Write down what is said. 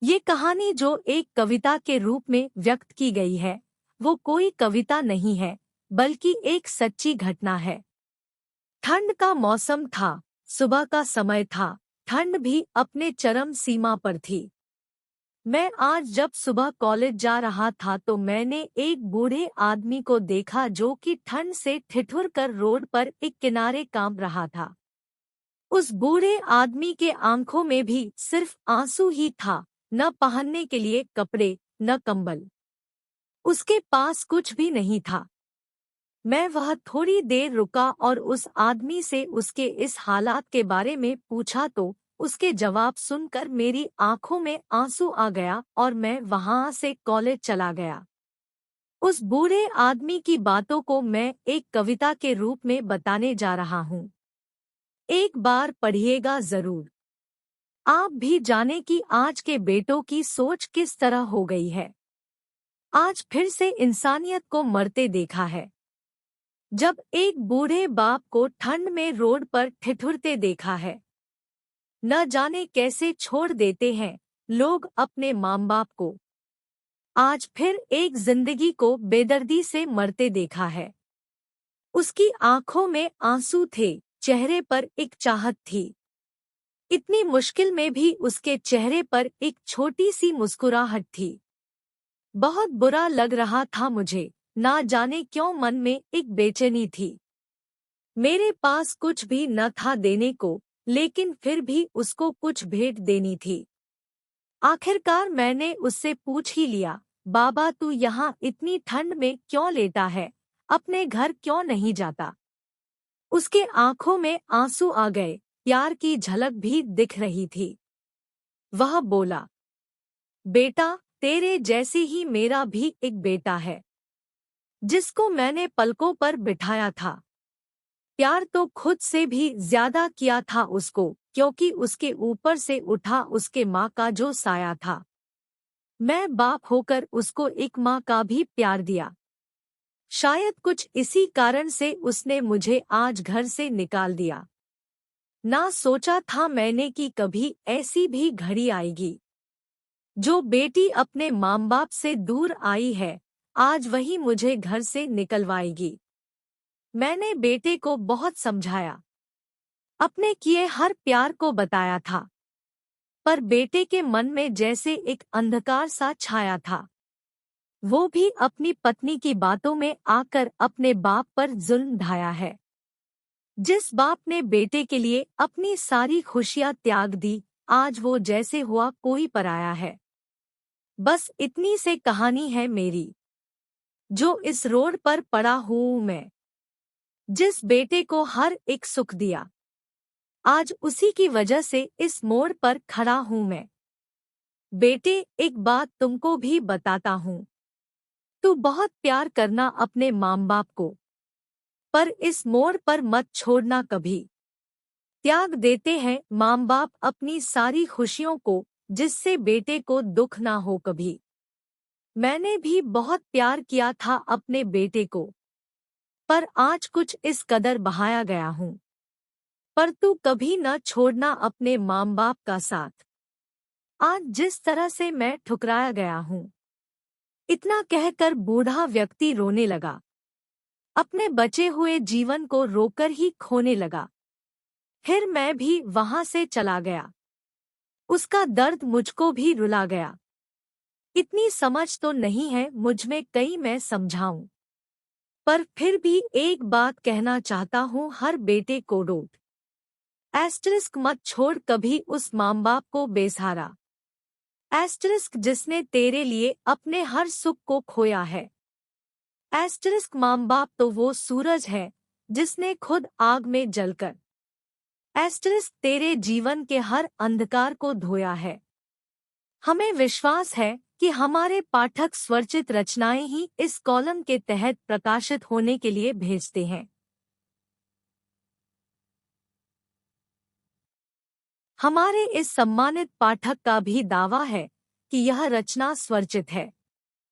ये कहानी जो एक कविता के रूप में व्यक्त की गई है, वो कोई कविता नहीं है, बल्कि एक सच्ची घटना है। ठंड का मौसम था, सुबह का समय था, ठंड भी अपने चरम सीमा पर थी। मैं आज जब सुबह कॉलेज जा रहा था तो मैंने एक बूढ़े आदमी को देखा जो कि ठंड से ठिठुर कर रोड पर एक किनारे काम रहा था। उस बूढ़े आदमी के आंखों में भी सिर्फ आंसू ही था, न पहनने के लिए कपड़े, न कंबल। उसके पास कुछ भी नहीं था। मैं वह थोड़ी देर रुका और उस आदमी से उसके इस हालात के बारे में पूछा तो उसके जवाब सुनकर मेरी आंखों में आंसू आ गया और मैं वहां से कॉलेज चला गया। उस बूढ़े आदमी की बातों को मैं एक कविता के रूप में बताने जा रहा हूँ। एक बार पढ़िएगा जरूर। आप भी जाने कि आज के बेटों की सोच किस तरह हो गई है। आज फिर से इंसानियत को मरते देखा है। जब एक बूढ़े बाप को ठंड में रोड पर ठिठुरते देखा है। न जाने कैसे छोड़ देते हैं लोग अपने माँ बाप को। आज फिर एक जिंदगी को बेदर्दी से मरते देखा है। उसकी आंखों में आंसू थे, चेहरे पर एक चाहत थी। इतनी मुश्किल में भी उसके चेहरे पर एक छोटी सी मुस्कुराहट थी। बहुत बुरा लग रहा था मुझे, ना जाने क्यों मन में एक बेचैनी थी। मेरे पास कुछ भी न था देने को, लेकिन फिर भी उसको कुछ भेंट देनी थी। आखिरकार मैंने उससे पूछ ही लिया, बाबा तू यहाँ इतनी ठंड में क्यों लेटा है, अपने घर क्यों नहीं जाता। उसके आंखों में आंसू आ गए, प्यार की झलक भी दिख रही थी। वह बोला, बेटा तेरे जैसे ही मेरा भी एक बेटा है, जिसको मैंने पलकों पर बिठाया था। प्यार तो खुद से भी ज्यादा किया था उसको, क्योंकि उसके ऊपर से उठा उसके माँ का जो साया था। मैं बाप होकर उसको एक माँ का भी प्यार दिया। शायद कुछ इसी कारण से उसने मुझे आज घर से निकाल दिया। ना सोचा था मैंने कि कभी ऐसी भी घड़ी आएगी। जो बेटी अपने माँ बाप से दूर आई है, आज वही मुझे घर से निकलवाएगी। मैंने बेटे को बहुत समझाया, अपने किए हर प्यार को बताया था, पर बेटे के मन में जैसे एक अंधकार सा छाया था। वो भी अपनी पत्नी की बातों में आकर अपने बाप पर जुल्म ढाया है। जिस बाप ने बेटे के लिए अपनी सारी खुशियां त्याग दी, आज वो जैसे हुआ कोई पराया है। बस इतनी से कहानी है मेरी, जो इस रोड पर पड़ा हूँ मैं। जिस बेटे को हर एक सुख दिया, आज उसी की वजह से इस मोड़ पर खड़ा हूँ मैं। बेटे एक बात तुमको भी बताता हूँ, तू बहुत प्यार करना अपने माँ बाप को, पर इस मोड़ पर मत छोड़ना कभी। त्याग देते हैं माँ बाप अपनी सारी खुशियों को, जिससे बेटे को दुख ना हो कभी। मैंने भी बहुत प्यार किया था अपने बेटे को, पर आज कुछ इस कदर बहाया गया हूँ। पर तू कभी न छोड़ना अपने माँ बाप का साथ। आज जिस तरह से मैं ठुकराया गया हूँ। इतना कहकर बूढ़ा व्यक्ति रोने लगा। अपने बचे हुए जीवन को रोकर ही खोने लगा। फिर मैं भी वहां से चला गया। उसका दर्द मुझको भी रुला गया। इतनी समझ तो नहीं है मुझ में, कहीं मैं समझाऊं। पर फिर भी एक बात कहना चाहता हूँ हर बेटे को, रोट एस्टरिस्क मत छोड़ कभी उस माँ बाप को बेसहारा। एस्टरिस्क जिसने तेरे लिए अपने हर सुख को खोया है। एस्टरिस्क माँ बाप तो वो सूरज है जिसने खुद आग में जलकर एस्टरिस्क तेरे जीवन के हर अंधकार को धोया है। हमें विश्वास है कि हमारे पाठक स्वरचित रचनाएं ही इस कॉलम के तहत प्रकाशित होने के लिए भेजते हैं। हमारे इस सम्मानित पाठक का भी दावा है कि यह रचना स्वरचित है।